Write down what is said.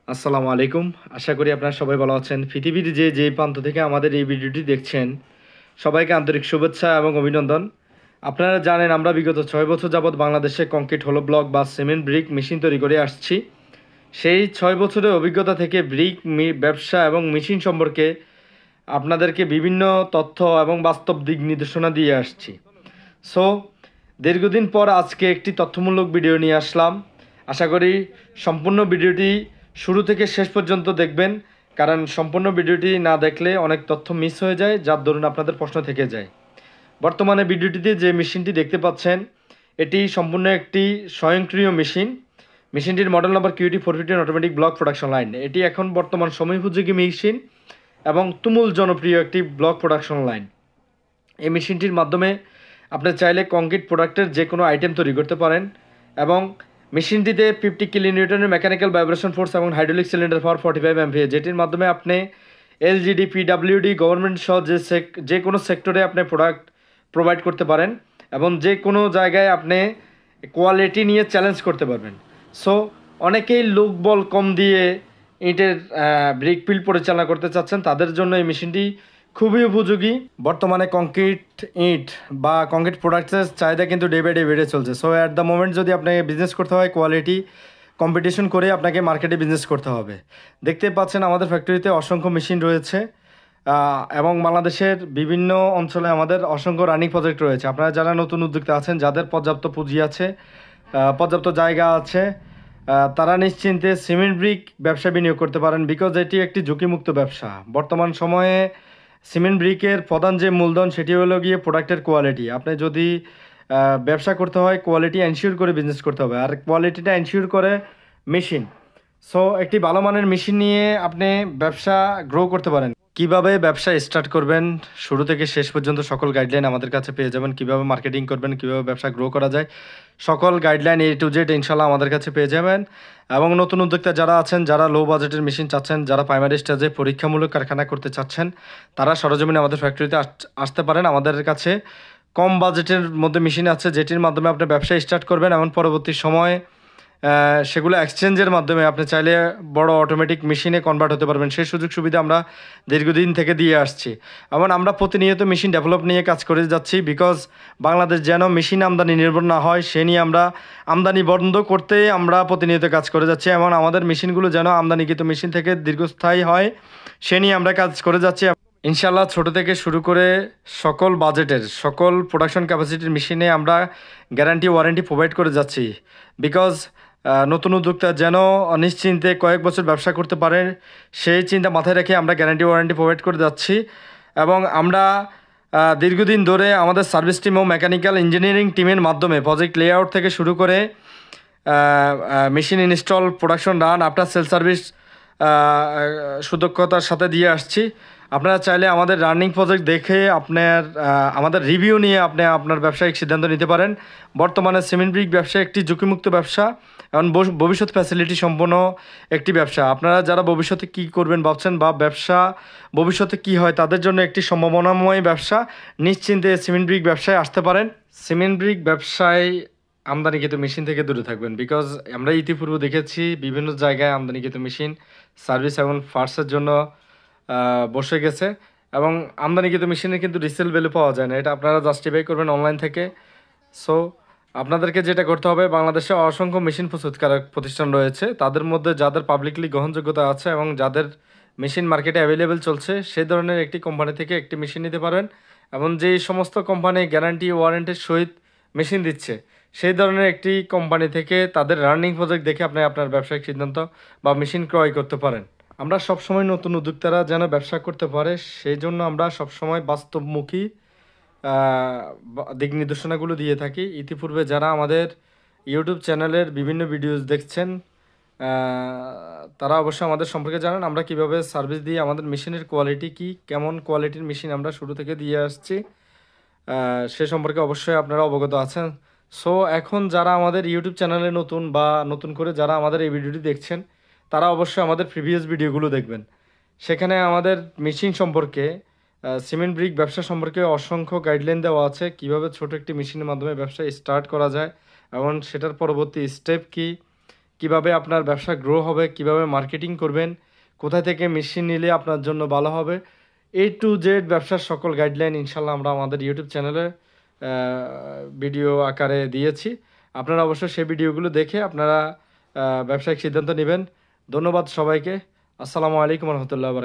আসসালামু আলাইকুম। আশা করি আপনারা সবাই ভালো আছেন। পৃথিবীর যে প্রান্ত থেকে আমাদের এই ভিডিওটি দেখছেন, সবাইকে আন্তরিক শুভেচ্ছা এবং অভিনন্দন। আপনারা জানেন আমরা বিগত 6 বছর যাবৎ বাংলাদেশে কংক্রিট হলো ব্লক বা সিমেন্ট ব্রিক মেশিন তৈরি করে আসছি। সেই 6 বছরের অভিজ্ঞতা থেকে ব্রিক ব্যবসা এবং মেশিন সম্পর্কে আপনাদেরকে বিভিন্ন তথ্য এবং বাস্তব দিক নির্দেশনা দিয়ে আসছি। সো দীর্ঘদিন পর আজকে একটি তথ্যমূলক ভিডিও নিয়ে আসলাম। আশা করি সম্পূর্ণ ভিডিওটি শুরু থেকে শেষ পর্যন্ত দেখবেন, কারণ সম্পূর্ণ ভিডিওটি না দেখলে অনেক তথ্য মিস হয়ে যায়, যার দরুন আপনাদের প্রশ্ন থেকে যায়। বর্তমানে ভিডিওটিতে যে মেশিনটি দেখতে পাচ্ছেন, এটি সম্পূর্ণ একটি স্বয়ংক্রিয় মেশিন। মেশিনটির model number QT415 automatic block production line. এটি এখন বর্তমান সময়োপযোগী মেশিন এবং তুমুল জনপ্রিয় একটি ব্লক প্রোডাকশন লাইন। এই মেশিনটির মাধ্যমে আপনি চাইলে কংক্রিট প্রোডাক্টের যে কোনো আইটেম তৈরি করতে পারেন এবং মেশিনটিতে 50 কিলোনিউটনের মেকানিক্যাল ভাইব্রেশন ফোর্স এবং হাইড্রোলিক সিলিন্ডার পাওয়ার 45 MVA, যেটির মাধ্যমে আপনি LGD, PWD, গভর্নমেন্ট সহ যে কোনো সেক্টরে আপনি প্রোডাক্ট প্রোভাইড করতে পারেন এবং যে কোনো জায়গায় আপনি কোয়ালিটি নিয়ে চ্যালেঞ্জ করতে পারবেন। সো অনেকেই লোকবল কম দিয়ে ইটের ব্রিক পিল পরিচালনা করতে চাচ্ছেন, তাদের জন্য এই মেশিনটি খুবই উপযোগী। বর্তমানে কংক্রিট ইট বা কংক্রিট প্রোডাক্টসের চাহিদা কিন্তু ডে বাই ডে বেড়ে চলছে। সো অ্যাট দ্য মোমেন্ট যদি আপনাকে বিজনেস করতে হয়, কোয়ালিটি কম্পিটিশন করে আপনাকে মার্কেটে বিজনেস করতে হবে। দেখতে পাচ্ছেন আমাদের ফ্যাক্টরিতে অসংখ্য মেশিন রয়েছে এবং বাংলাদেশের বিভিন্ন অঞ্চলে আমাদের অসংখ্য রানিং প্রজেক্ট রয়েছে। আপনারা যারা নতুন উদ্যোক্তা আছেন, যাদের পর্যাপ্ত পুঁজি আছে, পর্যাপ্ত জায়গা আছে, তারা নিশ্চিন্তে সিমেন্ট ব্রিক ব্যবসা বিনিয়োগ করতে পারেন, বিকজ এটি একটি ঝুঁকিমুক্ত ব্যবসা। বর্তমান সময়ে সিমেন্ট ব্রিকের প্রধান যে মূলধন সেটি হলো গিয়ে প্রোডাক্টের কোয়ালিটি। আপনি যদি ব্যবসা করতে হয়, কোয়ালিটি এনশিওর করে বিজনেস করতে হবে, আর কোয়ালিটিটা এনশিওর করে মেশিন। সো একটি ভালো মানের মেশিন নিয়ে আপনি ব্যবসা গ্রো করতে পারেন। কিভাবে ব্যবসা স্টার্ট করবেন শুরু থেকে শেষ পর্যন্ত সকল গাইডলাইন আমাদের কাছে পেয়ে যাবেন। কিভাবে মার্কেটিং করবেন, কিভাবে ব্যবসা গ্রো করা যায়, সকল গাইডলাইন A to Z ইনশাল্লাহ আমাদের কাছে পেয়ে যাবেন। এবং নতুন উদ্যোক্তা যারা আছেন, যারা লো বাজেটের মেশিন চাচ্ছেন, যারা প্রাইমারি স্টেজে পরীক্ষামূলক কারখানা করতে চাচ্ছেন, তারা সরজমিনে আমাদের ফ্যাক্টরিতে আসতে পারেন। আমাদের কাছে কম বাজেটের মধ্যে মেশিন আছে, যেটির মাধ্যমে আপনি ব্যবসা স্টার্ট করবেন এবং পরবর্তী সময়ে সেগুলো এক্সচেঞ্জের মাধ্যমে আপনি চাইলে বড় অটোমেটিক মেশিনে কনভার্ট হতে পারবেন। সেই সুযোগ সুবিধা আমরা দীর্ঘদিন থেকে দিয়ে আসছি এবং আমরা প্রতিনিয়ত মেশিন ডেভেলপ নিয়ে কাজ করে যাচ্ছি, বিকজ বাংলাদেশ যেন মেশিন আমদানি নির্ভর না হয়, সে নিয়ে আমরা আমদানি বন্ধ করতে আমরা প্রতিনিয়ত কাজ করে যাচ্ছি এবং আমাদের মেশিনগুলো যেন আমদানিকৃত মেশিন থেকে দীর্ঘস্থায়ী হয়, সে নিয়ে আমরা কাজ করে যাচ্ছি। ইনশাল্লাহ ছোট থেকে শুরু করে সকল বাজেটের, সকল প্রোডাকশন ক্যাপাসিটির মেশিনে আমরা গ্যারান্টি ওয়ারেন্টি প্রোভাইড করে যাচ্ছি, বিকজ নতুন উদ্যোক্তা যেন নিশ্চিন্তে কয়েক বছর ব্যবসা করতে পারে, সেই চিন্তা মাথায় রেখে আমরা গ্যারান্টি ওয়ারেন্টি প্রোভাইড করে যাচ্ছি। এবং আমরা দীর্ঘদিন ধরে আমাদের সার্ভিস টিম ও মেকানিক্যাল ইঞ্জিনিয়ারিং টিমের মাধ্যমে প্রজেক্ট লেআউট থেকে শুরু করে machine install, production run, after sale service সুদক্ষতার সাথে দিয়ে আসছি। আপনারা চাইলে আমাদের রানিং প্রজেক্ট দেখে আমাদের রিভিউ নিয়ে আপনি আপনার ব্যবসায়িক সিদ্ধান্ত নিতে পারেন। বর্তমানে সিমেন্ট ব্রিক ব্যবসা একটি ঝুঁকিমুক্ত ব্যবসা এবং ভবিষ্যৎ ফ্যাসিলিটি সম্পন্ন একটি ব্যবসা। আপনারা যারা ভবিষ্যতে কী করবেন ভাবছেন বা ব্যবসা ভবিষ্যতে কী হয়, তাদের জন্য একটি সম্ভাবনাময় ব্যবসা। নিশ্চিন্তে সিমেন্ট ব্রিক ব্যবসায় আসতে পারেন। সিমেন্ট ব্রিক ব্যবসায় আমদানিকৃত মেশিন থেকে দূরে থাকবেন, বিকজ আমরা ইতিপূর্বে দেখেছি বিভিন্ন জায়গায় আমদানিকৃত মেশিন সার্ভিস এবং পার্টসের জন্য বসে গেছে এবং আমদানিকৃত মেশিনে কিন্তু রিসেল ভ্যালু পাওয়া যায় না। এটা আপনারা জাস্টিফাই করবেন অনলাইন থেকে। সো আপনাদেরকে যেটা করতে হবে, বাংলাদেশে অসংখ্য মেশিন প্রস্তুতকারক প্রতিষ্ঠান রয়েছে, তাদের মধ্যে যাদের পাবলিকলি গ্রহণযোগ্যতা আছে এবং যাদের মেশিন মার্কেটে অ্যাভেলেবেল চলছে, সেই ধরনের একটি কোম্পানি থেকে একটি মেশিন নিতে পারবেন। এবং যেই সমস্ত কোম্পানি গ্যারান্টি ওয়ারেন্টির সহিত মেশিন দিচ্ছে, সেই ধরনের একটি কোম্পানি থেকে তাদের রানিং প্রজেক্ট দেখে আপনি আপনার ব্যবসায়িক সিদ্ধান্ত বা মেশিন ক্রয় করতে পারেন। আমরা সবসময় নতুন উদ্যোক্তারা যেন ব্যবসা করতে পারে, সেই জন্য আমরা সবসময় বাস্তবমুখী দিক নির্দেশনাগুলো দিয়ে থাকি। ইতিপূর্বে যারা আমাদের ইউটিউব চ্যানেলের বিভিন্ন ভিডিওস দেখছেন, তারা অবশ্যই আমাদের সম্পর্কে জানেন, আমরা কিভাবে সার্ভিস দিয়ে আমাদের মেশিনের কোয়ালিটি কী, কেমন কোয়ালিটির মেশিন আমরা শুরু থেকে দিয়ে আসছি, সে সম্পর্কে অবশ্যই আপনারা অবগত আছেন। সো এখন যারা আমাদের ইউটিউব চ্যানেলে নতুন বা নতুন করে যারা আমাদের এই ভিডিওটি দেখছেন, তারা অবশ্যই আমাদের প্রিভিয়াস ভিডিওগুলো দেখবেন। সেখানে আমাদের মেশিন সম্পর্কে, সিমেন্ট ব্রিক ব্যবসা সম্পর্কে অসংখ্য গাইডলাইন দেওয়া আছে, কিভাবে ছোট একটি মেশিনের মাধ্যমে ব্যবসা স্টার্ট করা যায় এবং সেটার পরবর্তী স্টেপ কী, কিভাবে আপনার ব্যবসা গ্রো হবে, কিভাবে মার্কেটিং করবেন, কোথা থেকে মেশিন নিলে আপনার জন্য ভালো হবে, A to Z ব্যবসার সকল গাইডলাইন ইনশাল্লাহ আমরা আমাদের ইউটিউব চ্যানেলে ভিডিও আকারে দিয়েছি। আপনারা অবশ্যই সেই ভিডিওগুলো দেখে আপনারা ব্যবসায়িক সিদ্ধান্ত নেবেন। ধন্যবাদ সবাইকে। আসসালামু আলাইকুম রহমতুল্লাহ।